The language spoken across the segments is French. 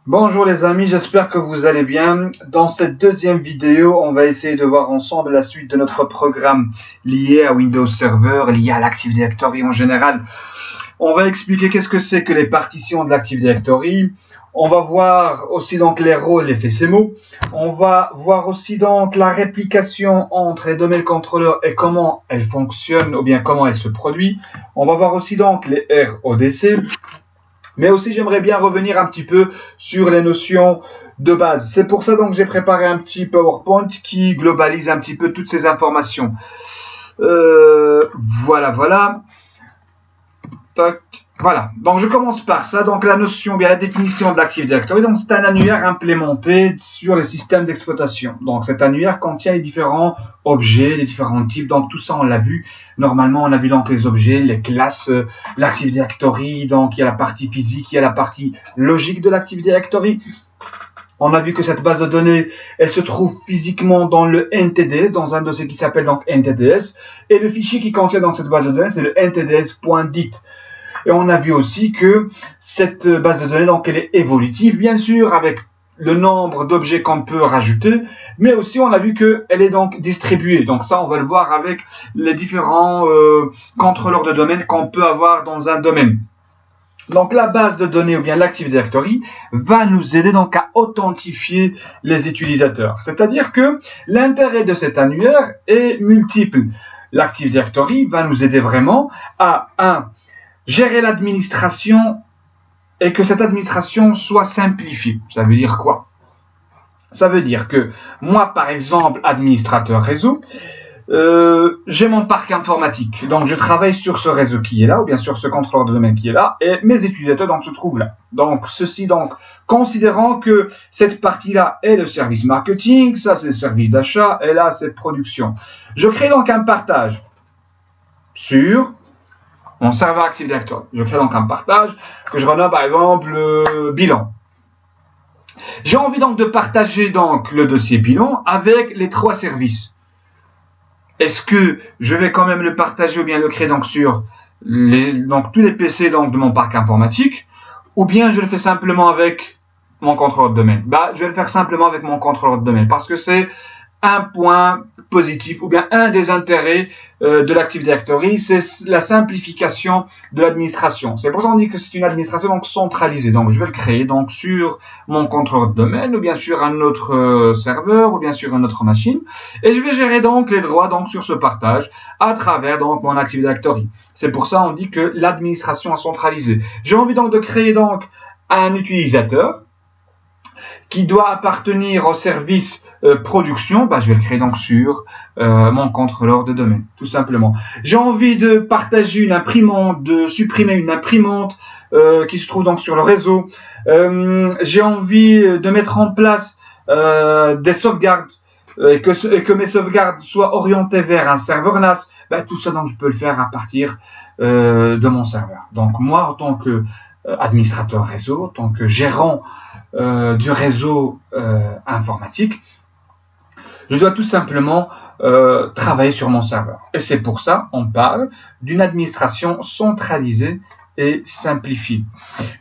Bonjour les amis, j'espère que vous allez bien. Dans cette deuxième vidéo, on va essayer de voir ensemble la suite de notre programme lié à Windows Server, lié à l'Active Directory en général. On va expliquer qu'est-ce que c'est que les partitions de l'Active Directory. On va voir aussi donc les rôles, les FSMO. On va voir aussi donc la réplication entre les domaines contrôleurs et comment elle fonctionne ou bien comment elle se produit. On va voir aussi donc les RODC. Mais aussi, j'aimerais bien revenir un petit peu sur les notions de base. C'est pour ça donc que j'ai préparé un petit PowerPoint qui globalise un petit peu toutes ces informations. Voilà. Tac. Voilà, donc je commence par ça. Donc la notion, bien la définition de l'Active Directory, donc c'est un annuaire implémenté sur les systèmes d'exploitation. Donc cet annuaire contient les différents objets, les différents types. Donc tout ça on l'a vu. Normalement on a vu donc les objets, les classes, l'Active Directory. Donc il y a la partie physique, il y a la partie logique de l'Active Directory. On a vu que cette base de données, elle se trouve physiquement dans le NTDS, dans un dossier qui s'appelle donc NTDS. Et le fichier qui contient dans cette base de données, c'est le ntds.dit. Et on a vu aussi que cette base de données, donc, elle est évolutive, bien sûr, avec le nombre d'objets qu'on peut rajouter, mais aussi on a vu qu'elle est donc distribuée. Donc ça, on va le voir avec les différents contrôleurs de domaine qu'on peut avoir dans un domaine. Donc la base de données ou bien l'Active Directory va nous aider donc à authentifier les utilisateurs. C'est-à-dire que l'intérêt de cet annuaire est multiple. L'Active Directory va nous aider vraiment à gérer l'administration et que cette administration soit simplifiée. Ça veut dire quoi? Ça veut dire que moi, par exemple, administrateur réseau, j'ai mon parc informatique. Donc, je travaille sur ce réseau qui est là, ou bien sur ce contrôleur de domaine qui est là, et mes utilisateurs donc, se trouvent là. Donc, ceci, donc, considérant que cette partie-là est le service marketing, ça c'est le service d'achat, et là c'est production. Je crée donc un partage sur mon serveur Active Directory. Je crée donc un partage que je renomme par exemple bilan. J'ai envie donc de partager donc le dossier bilan avec les trois services. Est-ce que je vais quand même le partager ou bien le créer donc sur tous les PC donc, de mon parc informatique, ou bien je le fais simplement avec mon contrôleur de domaine? Je vais le faire simplement avec mon contrôleur de domaine parce que c'est un point positif ou bien un des intérêts de l'Active Directory, c'est la simplification de l'administration. C'est pour ça qu'on dit que c'est une administration donc centralisée. Donc je vais le créer donc sur mon contrôleur de domaine ou bien sur un autre serveur ou bien sur une autre machine et je vais gérer donc les droits donc sur ce partage à travers donc mon Active Directory. C'est pour ça qu'on dit que l'administration est centralisée. J'ai envie donc de créer donc un utilisateur qui doit appartenir au service production, je vais le créer donc sur mon contrôleur de domaine, tout simplement. J'ai envie de partager une imprimante, de supprimer une imprimante qui se trouve donc sur le réseau. J'ai envie de mettre en place des sauvegardes et que mes sauvegardes soient orientées vers un serveur NAS. Tout ça donc je peux le faire à partir de mon serveur. Donc moi en tant que administrateur réseau, en tant que gérant du réseau informatique, je dois tout simplement travailler sur mon serveur. Et c'est pour ça qu'on parle d'une administration centralisée et simplifiée.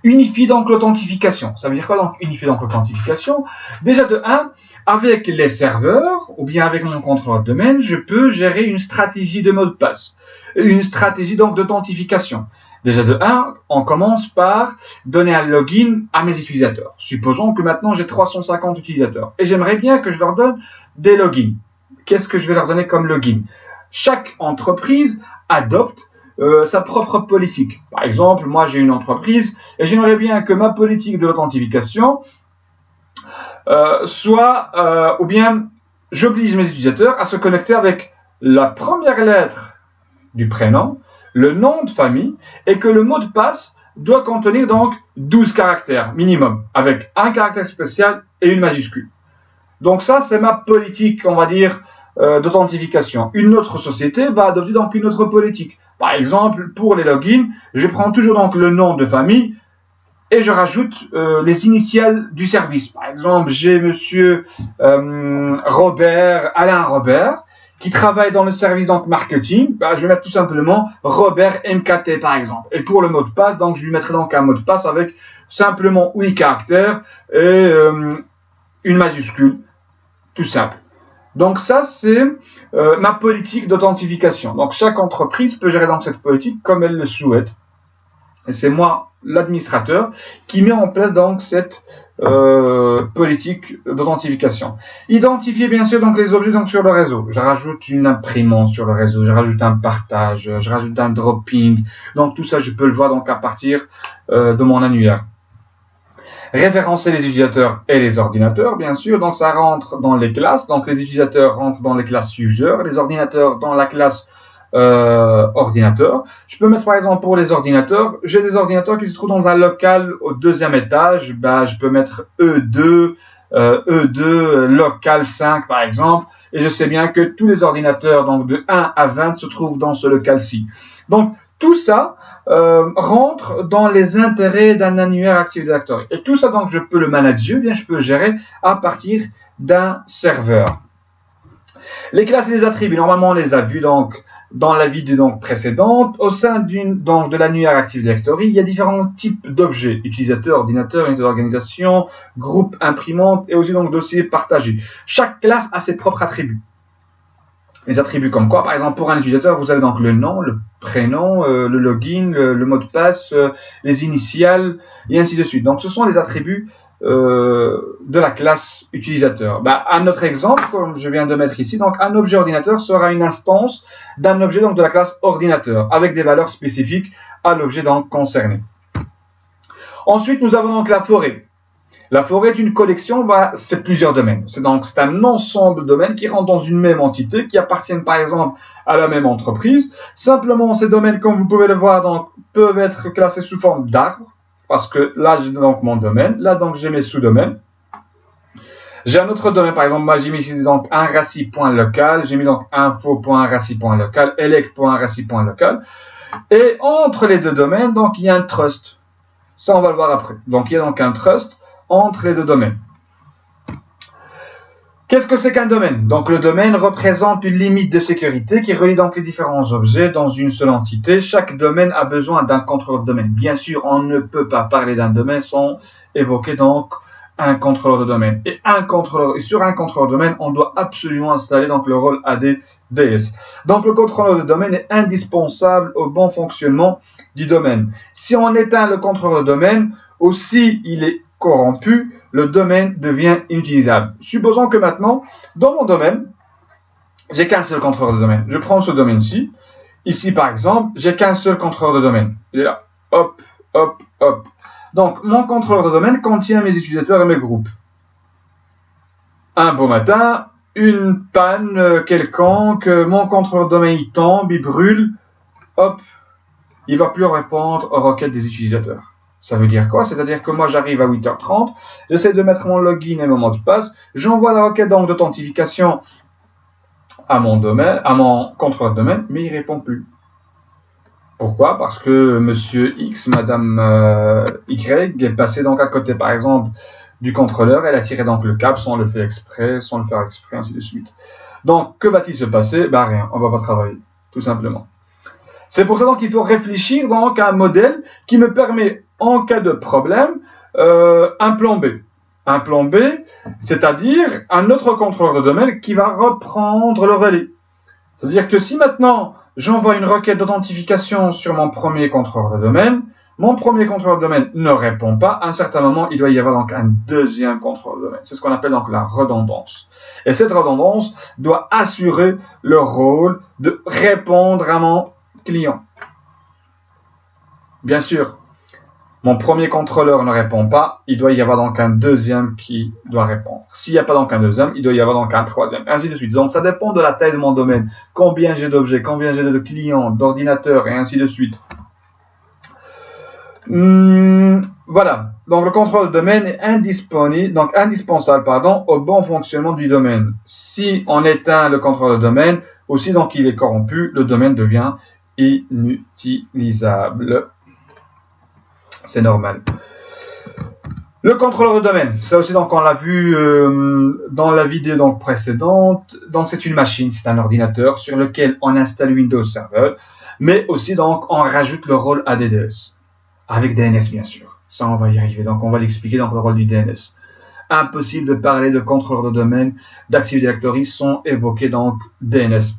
Unifie donc l'authentification. Ça veut dire quoi donc unifier donc l'authentification? Déjà de 1, avec les serveurs ou bien avec mon contrôleur de domaine, je peux gérer une stratégie de mot de passe, une stratégie donc d'authentification. Déjà de 1, on commence par donner un login à mes utilisateurs. Supposons que maintenant j'ai 350 utilisateurs et j'aimerais bien que je leur donne des logins. Qu'est-ce que je vais leur donner comme login? Chaque entreprise adopte sa propre politique. Par exemple, moi j'ai une entreprise et j'aimerais bien que ma politique de l'authentification soit, ou bien j'oblige mes utilisateurs à se connecter avec la première lettre du prénom, le nom de famille et que le mot de passe doit contenir donc 12 caractères minimum avec un caractère spécial et une majuscule. Donc ça, c'est ma politique, on va dire, d'authentification. Une autre société va adopter donc une autre politique. Par exemple, pour les logins, je prends toujours donc le nom de famille et je rajoute les initiales du service. Par exemple, j'ai monsieur Robert, Alain Robert, qui travaille dans le service donc marketing, bah, je vais mettre tout simplement Robert MKT par exemple. Et pour le mot de passe, donc je lui mettrai donc un mot de passe avec simplement 8 caractères et une majuscule, tout simple. Donc ça c'est ma politique d'authentification. Donc chaque entreprise peut gérer donc cette politique comme elle le souhaite. Et c'est moi, l'administrateur, qui met en place donc cette politique d'authentification. Identifier bien sûr donc les objets donc sur le réseau. Je rajoute une imprimante sur le réseau, je rajoute un partage, je rajoute un dropping. Donc tout ça je peux le voir donc à partir de mon annuaire. Référencer les utilisateurs et les ordinateurs, bien sûr. Donc ça rentre dans les classes. Donc les utilisateurs rentrent dans les classes user, les ordinateurs dans la classe ordinateur. Je peux mettre par exemple pour les ordinateurs, j'ai des ordinateurs qui se trouvent dans un local au 2e étage, ben, je peux mettre E2, E2 local 5 par exemple, et je sais bien que tous les ordinateurs donc de 1 à 20 se trouvent dans ce local-ci. Donc tout ça rentre dans les intérêts d'un annuaire Active Directory. Et tout ça donc je peux le manager, bien je peux le gérer à partir d'un serveur. Les classes et les attributs, normalement on les a vus donc dans la vidéo précédente. Au sein de l'annuaire Active Directory, il y a différents types d'objets. Utilisateur, ordinateur, unité d'organisation, groupe, imprimante et aussi donc dossier partagé. Chaque classe a ses propres attributs. Les attributs comme quoi, par exemple pour un utilisateur, vous avez donc le nom, le prénom, le login, le mot de passe, les initiales et ainsi de suite. Donc ce sont les attributs de la classe utilisateur. Bah, un autre exemple, comme je viens de mettre ici, donc un objet ordinateur sera une instance d'un objet donc de la classe ordinateur avec des valeurs spécifiques à l'objet donc concerné. Ensuite, nous avons donc la forêt. La forêt est une collection, bah, c'est plusieurs domaines. C'est un ensemble de domaines qui rentrent dans une même entité, qui appartiennent par exemple à la même entreprise. Simplement, ces domaines, comme vous pouvez le voir, donc, peuvent être classés sous forme d'arbres. Parce que là, j'ai donc mon domaine. Là, donc, j'ai mes sous-domaines. J'ai un autre domaine, par exemple, moi, j'ai mis ici donc un raci.local. J'ai mis donc info.raci.local, elec.raci.local. Et entre les deux domaines, donc, il y a un trust. Ça, on va le voir après. Donc, il y a donc un trust entre les deux domaines. Qu'est-ce que c'est qu'un domaine? Donc le domaine représente une limite de sécurité qui relie donc les différents objets dans une seule entité. Chaque domaine a besoin d'un contrôleur de domaine. Bien sûr, on ne peut pas parler d'un domaine sans évoquer donc un contrôleur de domaine. Et sur un contrôleur de domaine, on doit absolument installer donc le rôle AD/DS. Donc le contrôleur de domaine est indispensable au bon fonctionnement du domaine. Si on éteint le contrôleur de domaine, aussi il est corrompu, le domaine devient inutilisable. Supposons que maintenant, dans mon domaine, j'ai qu'un seul contrôleur de domaine. Je prends ce domaine-ci. Ici, par exemple, j'ai qu'un seul contrôleur de domaine. Il est là. Hop, hop, hop. Donc, mon contrôleur de domaine contient mes utilisateurs et mes groupes. Un beau matin, une panne quelconque, mon contrôleur de domaine il tombe, il brûle. Hop, il ne va plus répondre aux requêtes des utilisateurs. Ça veut dire quoi? C'est-à-dire que moi, j'arrive à 8h30, j'essaie de mettre mon login et mon mot de passe, j'envoie la requête d'authentification à mon domaine, à mon contrôleur de domaine, mais il ne répond plus. Pourquoi? Parce que monsieur X, madame Y est passé donc à côté, par exemple, du contrôleur, elle a tiré donc le câble sans le faire exprès, ainsi de suite. Donc, que va-t-il se passer? Ben rien, on ne va pas travailler, tout simplement. C'est pour ça donc qu'il faut réfléchir donc à un modèle qui me permet, en cas de problème, un plan B. Un plan B, c'est-à-dire un autre contrôleur de domaine qui va reprendre le relais. C'est-à-dire que si maintenant j'envoie une requête d'authentification sur mon premier contrôleur de domaine, mon premier contrôleur de domaine ne répond pas, à un certain moment, il doit y avoir donc un deuxième contrôleur de domaine. C'est ce qu'on appelle donc la redondance. Et cette redondance doit assurer le rôle de répondre à mon client. Bien sûr, mon premier contrôleur ne répond pas, il doit y avoir donc un deuxième qui doit répondre. S'il n'y a pas donc un deuxième, il doit y avoir donc un troisième, ainsi de suite. Donc ça dépend de la taille de mon domaine, combien j'ai d'objets, combien j'ai de clients, d'ordinateurs, et ainsi de suite. Voilà, donc le contrôle de domaine est indispensable au bon fonctionnement du domaine. Si on éteint le contrôle de domaine, aussi donc il est corrompu, le domaine devient inutilisable. C'est normal. Le contrôleur de domaine, ça aussi donc on l'a vu dans la vidéo donc précédente. Donc c'est une machine, c'est un ordinateur sur lequel on installe Windows Server, mais aussi donc on rajoute le rôle ADDS avec DNS bien sûr. Ça on va y arriver. Donc on va l'expliquer donc le rôle du DNS. Impossible de parler de contrôleur de domaine, d'Active Directory sans évoquer donc DNS.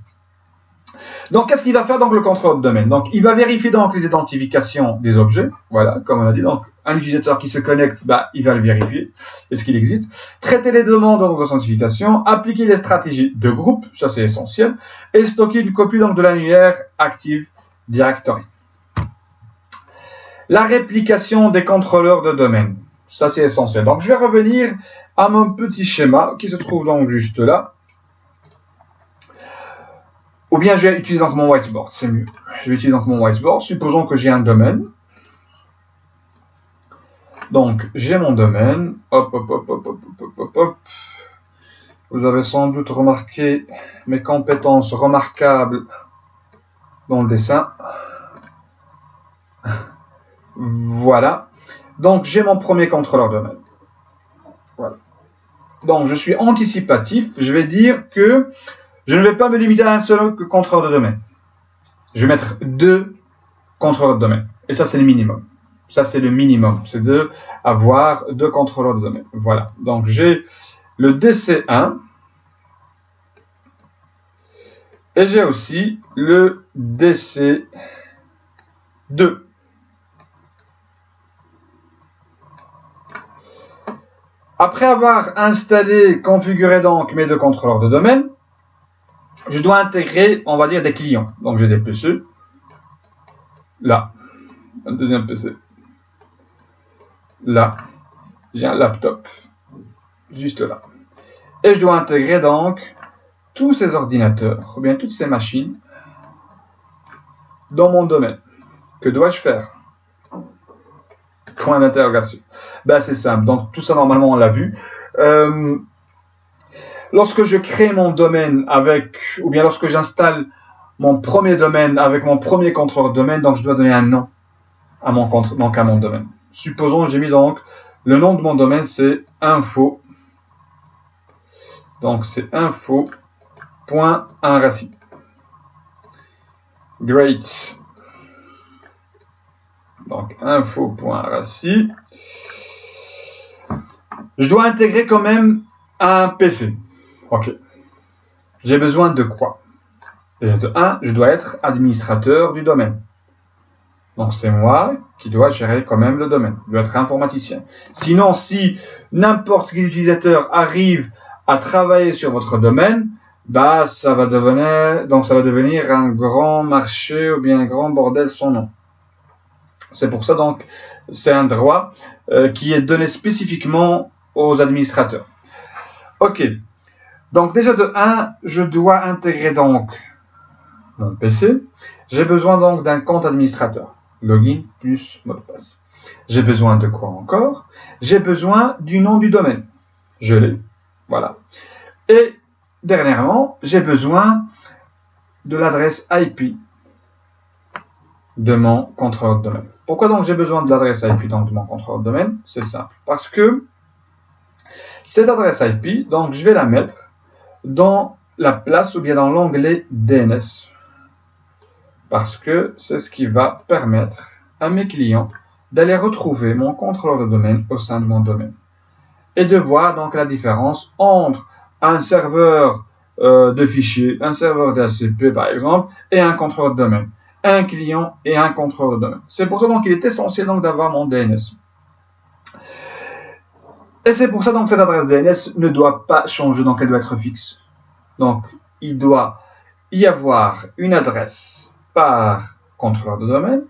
Donc, qu'est-ce qu'il va faire donc le contrôleur de domaine? Donc, il va vérifier donc les identifications des objets. Voilà, comme on a dit. Donc, un utilisateur qui se connecte, bah, il va le vérifier. Est-ce qu'il existe? Traiter les demandes d'authentification, appliquer les stratégies de groupe, ça c'est essentiel, et stocker une copie donc de l'annuaire Active Directory. La réplication des contrôleurs de domaine, ça c'est essentiel. Donc, je vais revenir à mon petit schéma qui se trouve donc juste là. Ou bien je vais utiliser donc mon whiteboard, c'est mieux. Je vais utiliser donc mon whiteboard. Supposons que j'ai un domaine. Donc j'ai mon domaine. Hop, hop, hop, hop, hop, hop, hop, hop. Vous avez sans doute remarqué mes compétences remarquables dans le dessin. Voilà. Donc j'ai mon premier contrôleur domaine. Voilà. Donc je suis anticipatif. Je vais dire que je ne vais pas me limiter à un seul contrôleur de domaine. Je vais mettre 2 contrôleurs de domaine. Et ça, c'est le minimum. Ça, c'est le minimum. C'est d'avoir 2 contrôleurs de domaine. Voilà. Donc, j'ai le DC1. Et j'ai aussi le DC2. Après avoir installé, configuré donc mes 2 contrôleurs de domaine, je dois intégrer, on va dire, des clients. Donc, j'ai des PC. Là. Un deuxième PC. Là. J'ai un laptop. Juste là. Et je dois intégrer donc tous ces ordinateurs, ou bien toutes ces machines, dans mon domaine. Que dois-je faire? Point d'interrogation. Ben, c'est simple. Donc, tout ça, normalement, on l'a vu. Lorsque je crée mon domaine avec, ou bien lorsque j'installe mon premier domaine avec mon premier contrôleur de domaine, donc je dois donner un nom à mon compte, donc à mon domaine. Supposons j'ai mis donc le nom de mon domaine, c'est info. Donc c'est info.unraci. Great. Donc info.unraci. Je dois intégrer quand même un PC. Ok. J'ai besoin de quoi? Déjà de 1, je dois être administrateur du domaine. Donc c'est moi qui dois gérer quand même le domaine. Je dois être informaticien. Sinon, si n'importe quel utilisateur arrive à travailler sur votre domaine, bah ça va devenir un grand marché ou bien un grand bordel sans nom. C'est pour ça donc c'est un droit qui est donné spécifiquement aux administrateurs. Ok. Donc déjà de 1, je dois intégrer donc mon PC. J'ai besoin donc d'un compte administrateur. Login plus mot de passe. J'ai besoin de quoi encore? J'ai besoin du nom du domaine. Je l'ai. Voilà. Et dernièrement, j'ai besoin de l'adresse IP de mon contrôleur de domaine. Pourquoi donc j'ai besoin de l'adresse IP donc, de mon contrôleur de domaine? C'est simple. Parce que cette adresse IP, donc je vais la mettre dans la place ou bien dans l'onglet DNS. Parce que c'est ce qui va permettre à mes clients d'aller retrouver mon contrôleur de domaine au sein de mon domaine. Et de voir donc la différence entre un serveur de fichiers, un serveur d'ACP par exemple, et un contrôleur de domaine. Un client et un contrôleur de domaine. C'est pour ça donc qu'il est essentiel donc d'avoir mon DNS. Et c'est pour ça donc cette adresse DNS ne doit pas changer, donc elle doit être fixe. Donc il doit y avoir une adresse par contrôleur de domaine.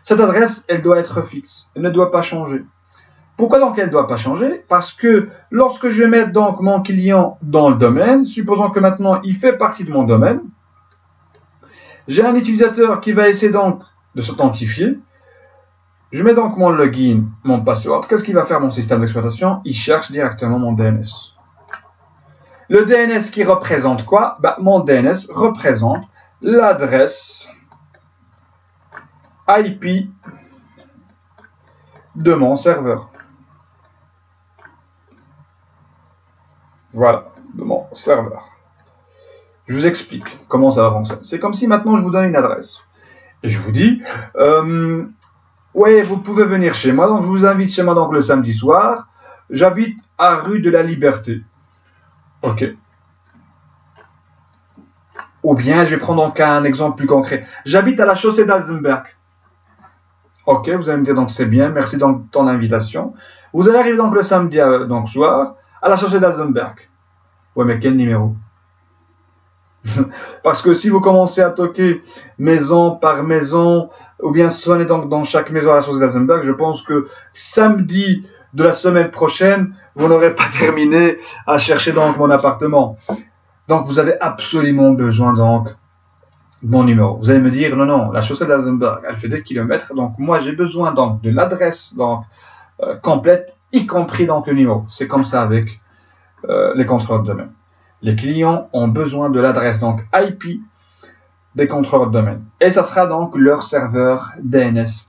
Cette adresse, elle doit être fixe, elle ne doit pas changer. Pourquoi donc elle ne doit pas changer? Parce que lorsque je vais mettre donc mon client dans le domaine, supposons que maintenant il fait partie de mon domaine, j'ai un utilisateur qui va essayer donc de s'authentifier. Je mets donc mon login, mon password. Qu'est-ce qu'il va faire mon système d'exploitation? Il cherche directement mon DNS. Le DNS qui représente quoi? Mon DNS représente l'adresse IP de mon serveur. Voilà, de mon serveur. Je vous explique comment ça va fonctionner. C'est comme si maintenant je vous donne une adresse. Et je vous dis, ouais, vous pouvez venir chez moi. Donc je vous invite chez moi donc, le samedi soir. J'habite à rue de la Liberté. Ok. Ou bien, je vais prendre donc un exemple plus concret. J'habite à la chaussée d'Alzenberg. Ok, vous allez me dire donc c'est bien, merci donc de ton invitation. Vous allez arriver donc le samedi donc soir à la chaussée d'Alzenberg. Ouais, mais quel numéro? Parce que si vous commencez à toquer maison par maison, ou bien sonner donc dans chaque maison à la chaussée d'Alzenberg, je pense que samedi de la semaine prochaine, vous n'aurez pas terminé à chercher donc mon appartement. Donc vous avez absolument besoin donc de mon numéro. Vous allez me dire, non, la chaussée d'Alzenberg, elle fait des kilomètres, donc moi j'ai besoin donc de l'adresse donc complète, y compris donc le numéro. C'est comme ça avec les contrôleurs de domaine. Les clients ont besoin de l'adresse donc IP des contrôleurs de domaine. Et ça sera donc leur serveur DNS.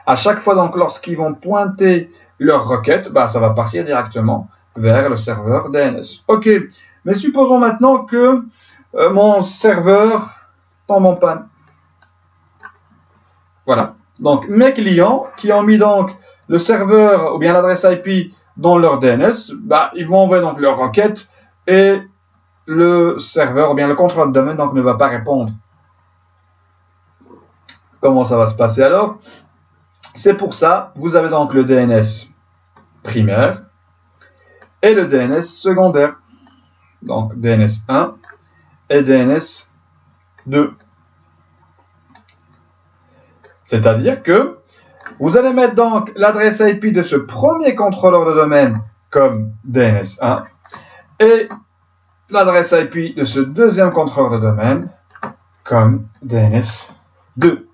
À chaque fois donc lorsqu'ils vont pointer leur requête, bah, ça va partir directement vers le serveur DNS. Ok, mais supposons maintenant que mon serveur tombe en panne. Voilà. Donc mes clients qui ont mis donc le serveur ou bien l'adresse IP dans leur DNS, bah, ils vont envoyer donc leur requête et le serveur ou bien le contrôleur de domaine donc ne va pas répondre. Comment ça va se passer alors? C'est pour ça, vous avez donc le DNS primaire et le DNS secondaire. Donc DNS 1 et DNS 2. C'est-à-dire que vous allez mettre donc l'adresse IP de ce premier contrôleur de domaine comme DNS 1 et l'adresse IP de ce deuxième contrôleur de domaine comme DNS 2.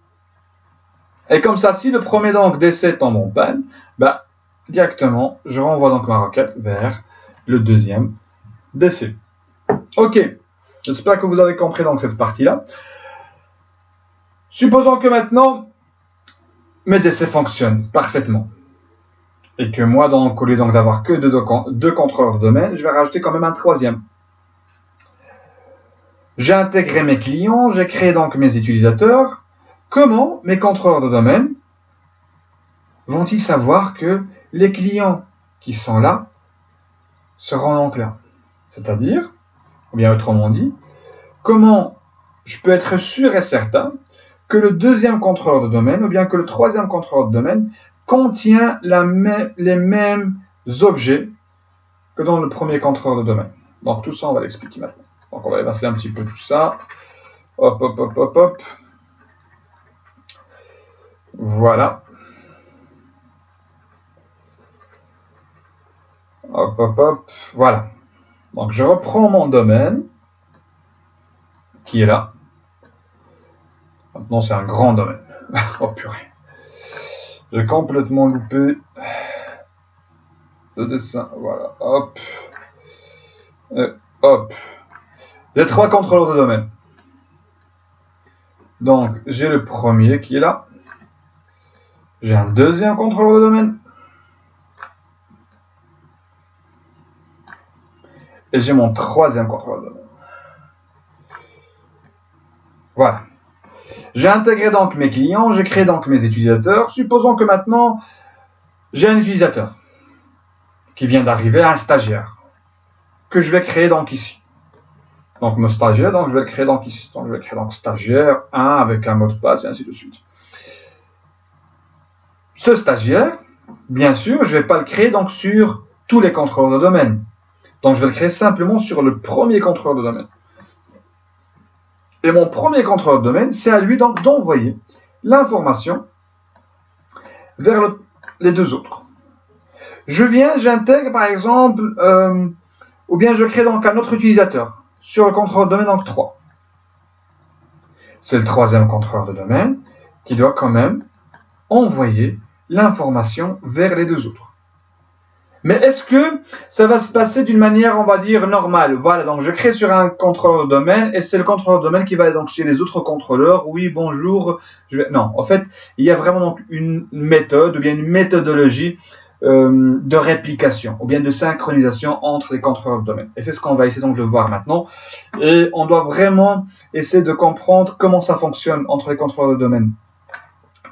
Et comme ça, si le premier donc DC tombe en panne, bah, directement, je renvoie donc ma requête vers le deuxième DC. Ok, j'espère que vous avez compris donc cette partie-là. Supposons que maintenant, mes DC fonctionnent parfaitement. Et que moi, donc, au lieu donc d'avoir que deux contrôleurs de domaine, je vais rajouter quand même un troisième. J'ai intégré mes clients, j'ai créé donc mes utilisateurs. Comment mes contrôleurs de domaine vont-ils savoir que les clients qui sont là seront donc là? C'est-à-dire, ou bien autrement dit, comment je peux être sûr et certain que le deuxième contrôleur de domaine, ou bien que le troisième contrôleur de domaine, contient les mêmes objets que dans le premier contrôleur de domaine. Donc tout ça, on va l'expliquer maintenant. Donc on va effacer un petit peu tout ça. Hop, hop, hop, hop, hop. Voilà. Hop, hop, hop. Voilà. Donc je reprends mon domaine, qui est là. Maintenant c'est un grand domaine. Oh purée. J'ai complètement loupé le dessin. Voilà. Hop. Et hop. J'ai trois contrôleurs de domaine. Donc j'ai le premier qui est là. J'ai un deuxième contrôleur de domaine. Et j'ai mon troisième contrôleur de domaine. Voilà. J'ai intégré donc mes clients, j'ai créé donc mes utilisateurs. Supposons que maintenant, j'ai un utilisateur qui vient d'arriver, un stagiaire, que je vais créer donc ici. Donc mon stagiaire, donc je vais le créer donc ici. Donc je vais créer donc stagiaire 1 avec un mot de passe et ainsi de suite. Ce stagiaire, bien sûr, je ne vais pas le créer donc sur tous les contrôleurs de domaine. Donc je vais le créer simplement sur le premier contrôleur de domaine. Et mon premier contrôleur de domaine, c'est à lui donc d'envoyer l'information vers les deux autres. Je viens, j'intègre par exemple, ou bien je crée donc un autre utilisateur sur le contrôleur de domaine donc 3. C'est le troisième contrôleur de domaine qui doit quand même envoyer l'information vers les deux autres. Mais est-ce que ça va se passer d'une manière, on va dire, normale? Voilà, donc je crée sur un contrôleur de domaine et c'est le contrôleur de domaine qui va aller donc chez les autres contrôleurs. Oui, bonjour. Non, en fait, il y a vraiment donc une méthode ou bien une méthodologie de réplication ou bien de synchronisation entre les contrôleurs de domaine. Et c'est ce qu'on va essayer donc de voir maintenant. Et on doit vraiment essayer de comprendre comment ça fonctionne entre les contrôleurs de domaine.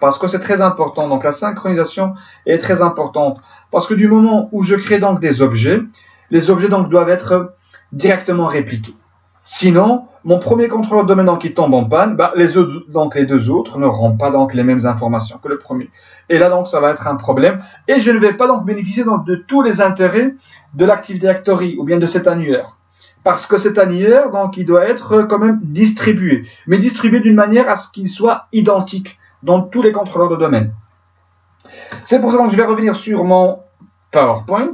Parce que c'est très important. Donc la synchronisation est très importante. Parce que du moment où je crée donc des objets, les objets donc doivent être directement répliqués. Sinon, mon premier contrôleur de domaine donc, qui tombe en panne, les deux autres n'auront pas donc les mêmes informations que le premier. Et là donc ça va être un problème. Et je ne vais pas donc bénéficier donc de tous les intérêts de l'Active Directory ou bien de cet annuaire. Parce que cet annuaire donc il doit être quand même distribué, mais distribué d'une manière à ce qu'il soit identique dans tous les contrôleurs de domaine. C'est pour ça que je vais revenir sur mon PowerPoint.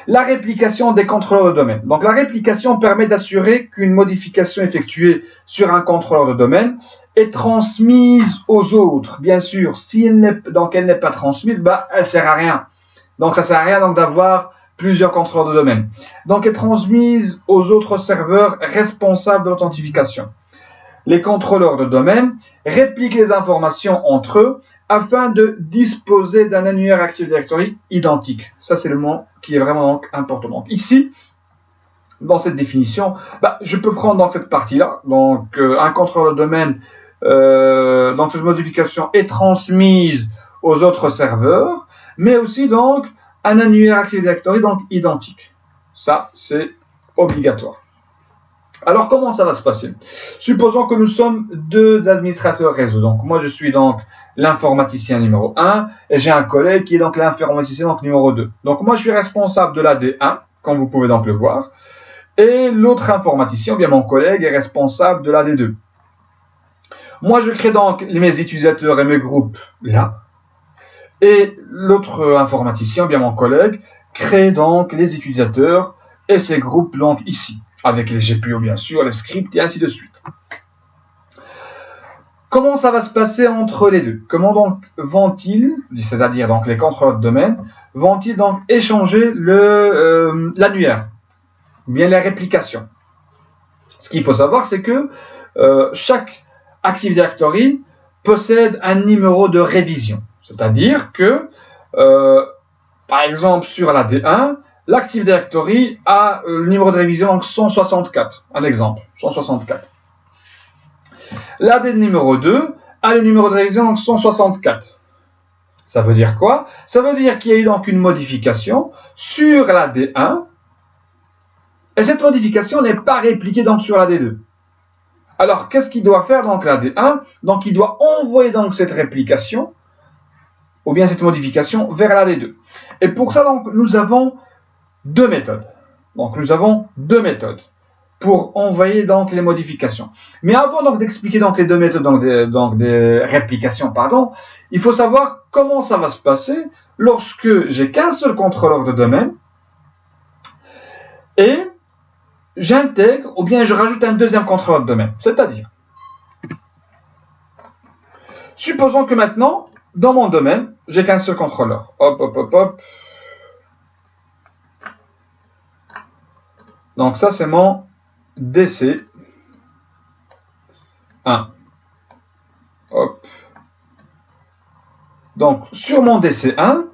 La réplication des contrôleurs de domaine. Donc la réplication permet d'assurer qu'une modification effectuée sur un contrôleur de domaine est transmise aux autres. Bien sûr, si elle n'est pas transmise, elle ne sert à rien. Donc ça ne sert à rien d'avoir plusieurs contrôleurs de domaine. Donc elle est transmise aux autres serveurs responsables de l'authentification. Les contrôleurs de domaine répliquent les informations entre eux afin de disposer d'un annuaire Active Directory identique. Ça, c'est le mot qui est vraiment donc important. Donc ici, dans cette définition, je peux prendre donc cette partie-là. Donc un contrôleur de domaine, donc cette modification est transmise aux autres serveurs, mais aussi donc un annuaire Active Directory donc identique. Ça, c'est obligatoire. Alors, comment ça va se passer? Supposons que nous sommes deux administrateurs réseau. Donc, moi, je suis donc l'informaticien numéro 1 et j'ai un collègue qui est donc l'informaticien donc numéro 2. Donc, moi, je suis responsable de l'AD1, comme vous pouvez donc le voir. Et l'autre informaticien, bien mon collègue, est responsable de l'AD2. Moi, je crée donc mes utilisateurs et mes groupes là. Et l'autre informaticien, bien mon collègue, crée donc les utilisateurs et ses groupes donc ici. Avec les GPO bien sûr, les scripts et ainsi de suite. Comment ça va se passer entre les deux? Comment donc vont-ils, c'est-à-dire donc les contrôleurs de domaine, vont-ils donc échanger l'annuaire, ou bien les réplications? Ce qu'il faut savoir, c'est que chaque Active Directory possède un numéro de révision. C'est-à-dire que, par exemple, sur la D1, l'Active Directory a le numéro de révision donc 164, un exemple, 164. L'AD numéro 2 a le numéro de révision donc 164. Ça veut dire quoi? Ça veut dire qu'il y a eu donc une modification sur l'AD1 et cette modification n'est pas répliquée donc sur l'AD2. Alors, qu'est-ce qu'il doit faire donc l'AD1? Donc, il doit envoyer donc cette réplication ou bien cette modification vers l'AD2. Et pour ça, donc, nous avons deux méthodes. Donc, nous avons deux méthodes pour envoyer donc les modifications. Mais avant donc d'expliquer donc les deux méthodes donc des réplications, il faut savoir comment ça va se passer lorsque j'ai qu'un seul contrôleur de domaine et j'intègre ou bien je rajoute un deuxième contrôleur de domaine. C'est-à-dire, supposons que maintenant, dans mon domaine, j'ai qu'un seul contrôleur. Hop. Donc ça, c'est mon DC1. Hop. Donc, sur mon DC1,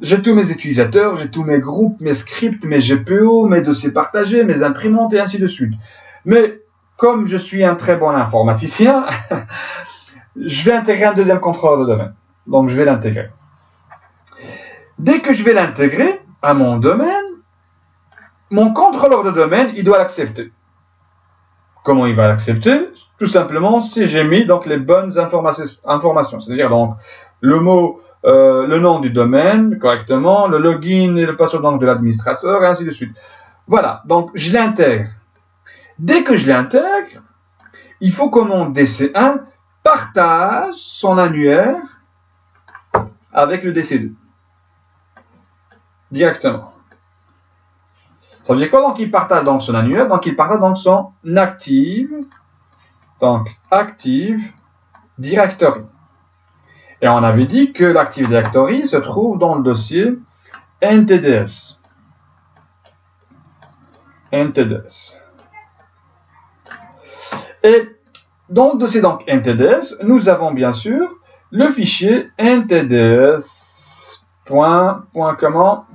j'ai tous mes utilisateurs, j'ai tous mes groupes, mes scripts, mes GPO, mes dossiers partagés, mes imprimantes et ainsi de suite. Mais, comme je suis un très bon informaticien, je vais intégrer un deuxième contrôleur de domaine. Donc, je vais l'intégrer. Dès que je vais l'intégrer à mon domaine, mon contrôleur de domaine, il doit l'accepter. Comment il va l'accepter? Tout simplement si j'ai mis donc les bonnes informations. C'est-à-dire donc le mot, le nom du domaine correctement, le login et le password donc de l'administrateur et ainsi de suite. Voilà, donc je l'intègre. Dès que je l'intègre, il faut que mon DC1 partage son annuaire avec le DC2. Directement. Ça veut dire quoi? Donc, il partage donc son annuaire, donc il partage donc son Active Directory. Et on avait dit que l'Active Directory se trouve dans le dossier NTDS. Et dans le dossier NTDS, nous avons bien sûr le fichier NTDS point comment,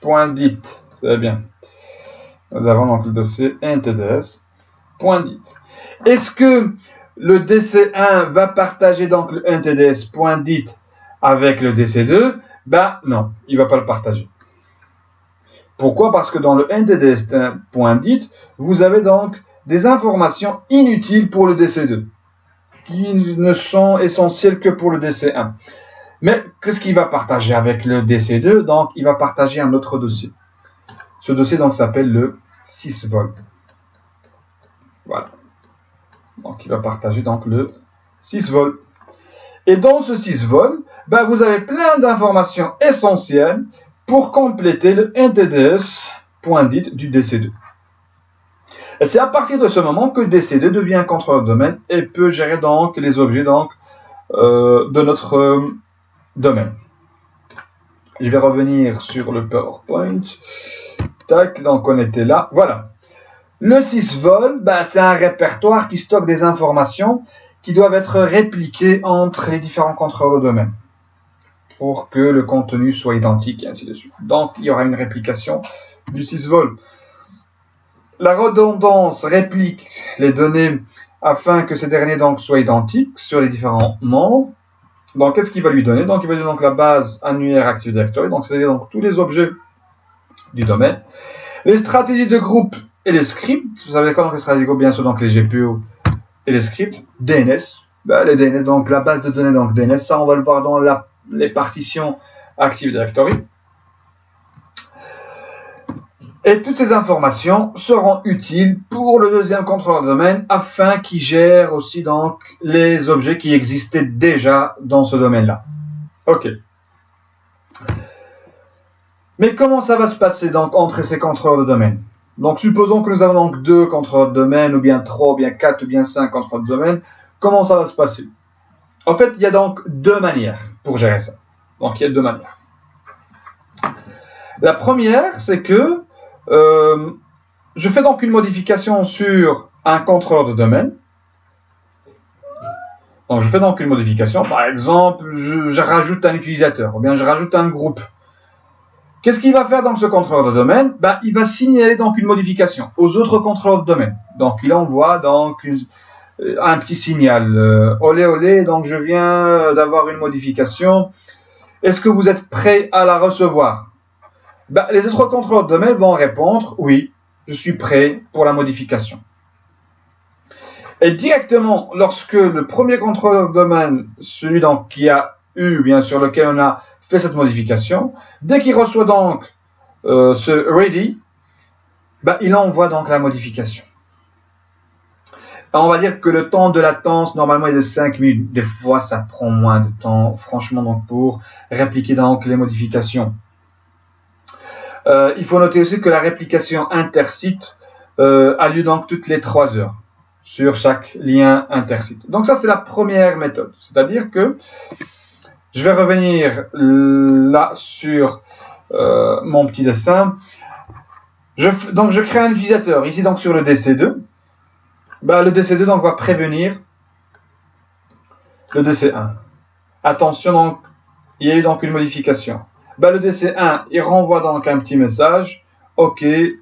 point dit. C'est bien. Nous avons donc le dossier ntds, point dit. Est-ce que le DC1 va partager donc le ntds, point dit avec le DC2? Ben non, il ne va pas le partager. Pourquoi? Parce que dans le ntds.dit, vous avez donc des informations inutiles pour le DC2, qui ne sont essentielles que pour le DC1. Mais qu'est-ce qu'il va partager avec le DC2? Donc, il va partager un autre dossier. Ce dossier donc s'appelle le sysvol. Voilà. Donc, il va partager donc le sysvol. Et dans ce sysvol, ben, vous avez plein d'informations essentielles pour compléter le ntds.dit du DC2. Et c'est à partir de ce moment que DC2 devient un contrôleur de domaine et peut gérer donc les objets donc, de notre domaine. Je vais revenir sur le PowerPoint. Tac, donc on était là. Voilà. Le sysvol, ben, c'est un répertoire qui stocke des informations qui doivent être répliquées entre les différents contrôleurs de domaine pour que le contenu soit identique et ainsi de suite. Donc, il y aura une réplication du sysvol. La redondance réplique les données afin que ces derniers donc soient identiques sur les différents membres. Donc, qu'est-ce qu'il va lui donner? Donc, il va lui donner donc la base annuaire Active Directory, donc c'est-à-dire donc tous les objets du domaine, les stratégies de groupe et les scripts. Vous savez quoi? Donc, les stratégies de groupe, bien sûr, donc les GPO et les scripts, DNS. Ben, les DNS, donc la base de données donc DNS, ça on va le voir dans les partitions Active Directory. Et toutes ces informations seront utiles pour le deuxième contrôleur de domaine afin qu'il gère aussi donc les objets qui existaient déjà dans ce domaine-là. Ok. Mais comment ça va se passer donc entre ces contrôleurs de domaine? Donc supposons que nous avons donc 2 contrôleurs de domaine, ou bien 3, ou bien 4, ou bien 5 contrôleurs de domaine. Comment ça va se passer? En fait, il y a donc 2 manières pour gérer ça. Donc il y a 2 manières. La première, c'est que je fais donc une modification sur un contrôleur de domaine. Donc je fais donc une modification, par exemple, je rajoute un utilisateur, ou bien je rajoute un groupe. Qu'est-ce qu'il va faire dans ce contrôleur de domaine? Ben, il va signaler donc une modification aux autres contrôleurs de domaine. Donc il envoie donc un petit signal. Olé olé, donc je viens d'avoir une modification. Est-ce que vous êtes prêt à la recevoir? Ben, les autres contrôleurs de domaine vont répondre oui, je suis prêt pour la modification. Et directement, lorsque le premier contrôleur de domaine, celui donc qui a eu, bien sûr, lequel on a fait cette modification, dès qu'il reçoit donc ce ready, ben, il envoie donc la modification. Alors, on va dire que le temps de latence, normalement, est de 5 minutes. Des fois, ça prend moins de temps, franchement, donc, pour répliquer donc les modifications. Il faut noter aussi que la réplication intersite a lieu donc toutes les 3 heures sur chaque lien intersite. Donc ça, c'est la première méthode. C'est-à-dire que je vais revenir là sur mon petit dessin. Donc je crée un utilisateur ici donc sur le DC2. Ben, le DC2 donc va prévenir le DC1. Attention, donc il y a eu donc une modification. Ben, le DC1 il renvoie donc un petit message. Ok, je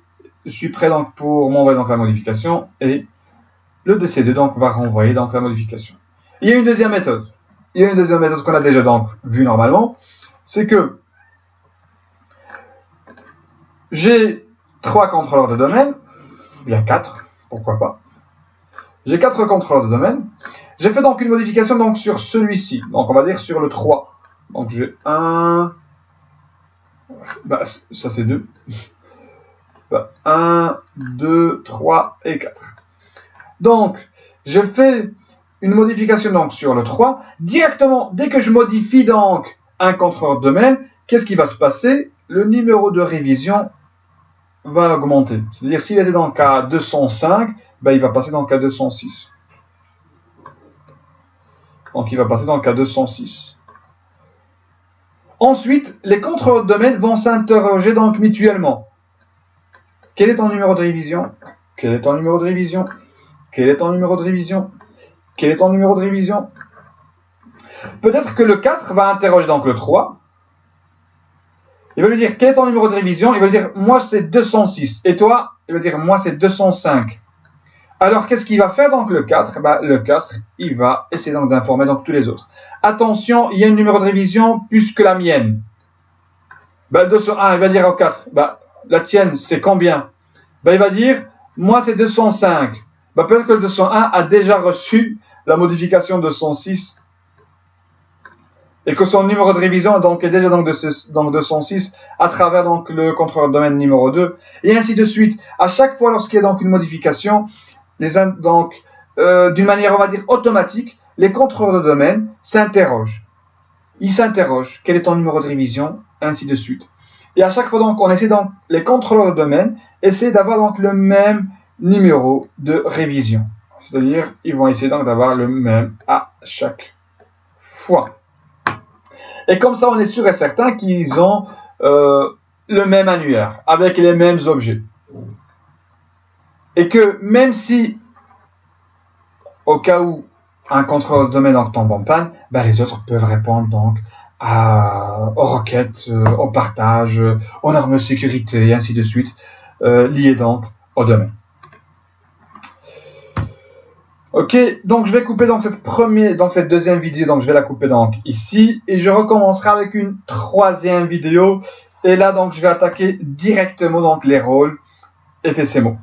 suis prêt donc pour m'envoyer donc la modification, et le DC2 donc va renvoyer donc la modification. Il y a une deuxième méthode. Il y a une deuxième méthode qu'on a déjà donc vue normalement, c'est que j'ai 3 contrôleurs de domaine, bien 4, pourquoi pas. J'ai 4 contrôleurs de domaine. J'ai fait donc une modification donc sur celui-ci, donc on va dire sur le 3. Donc j'ai 1, bah, ça c'est 2. Bah, 1, 2, 3 et 4. Donc, je fais une modification donc sur le 3. Directement, dès que je modifie donc un contrôleur de domaine, qu'est-ce qui va se passer? Le numéro de révision va augmenter. C'est-à-dire, s'il était donc à 205, ben, il va passer donc à 206. Donc, il va passer donc à 206. Ensuite, les contrôleurs de domaine vont s'interroger donc mutuellement. Quel est ton numéro de révision? Quel est ton numéro de révision? Quel est ton numéro de révision? Quel est ton numéro de révision? Peut-être que le 4 va interroger donc le 3. Il va lui dire quel est ton numéro de révision. Il va lui dire moi c'est 206. Et toi, il va dire moi c'est 205. Alors qu'est-ce qu'il va faire donc le 4? Le 4, il va essayer donc d'informer donc tous les autres. Attention, il y a un numéro de révision plus que la mienne. 201, il va dire au 4. La tienne c'est combien? Il va dire moi c'est 205. Peut-être que le 201 a déjà reçu la modification de 206 et que son numéro de révision donc, est déjà donc 206 à travers donc, le contrôleur de domaine numéro 2 et ainsi de suite. À chaque fois lorsqu'il y a donc une modification, d'une manière on va dire automatique, les contrôleurs de domaine s'interrogent. Ils s'interrogent quel est ton numéro de révision, ainsi de suite. Et à chaque fois donc on essaie donc les contrôleurs de domaine essaient d'avoir donc le même numéro de révision. C'est-à-dire ils vont essayer donc d'avoir le même à chaque fois. Et comme ça, on est sûr et certain qu'ils ont le même annuaire, avec les mêmes objets. Et que même si, au cas où un contrôleur de domaine tombe en panne, les autres peuvent répondre donc aux requêtes, au partage, aux normes de sécurité, et ainsi de suite, liées donc au domaine. Ok, donc je vais couper donc cette deuxième vidéo, donc je vais la couper donc ici et je recommencerai avec une troisième vidéo et là donc je vais attaquer directement donc les rôles FSMO.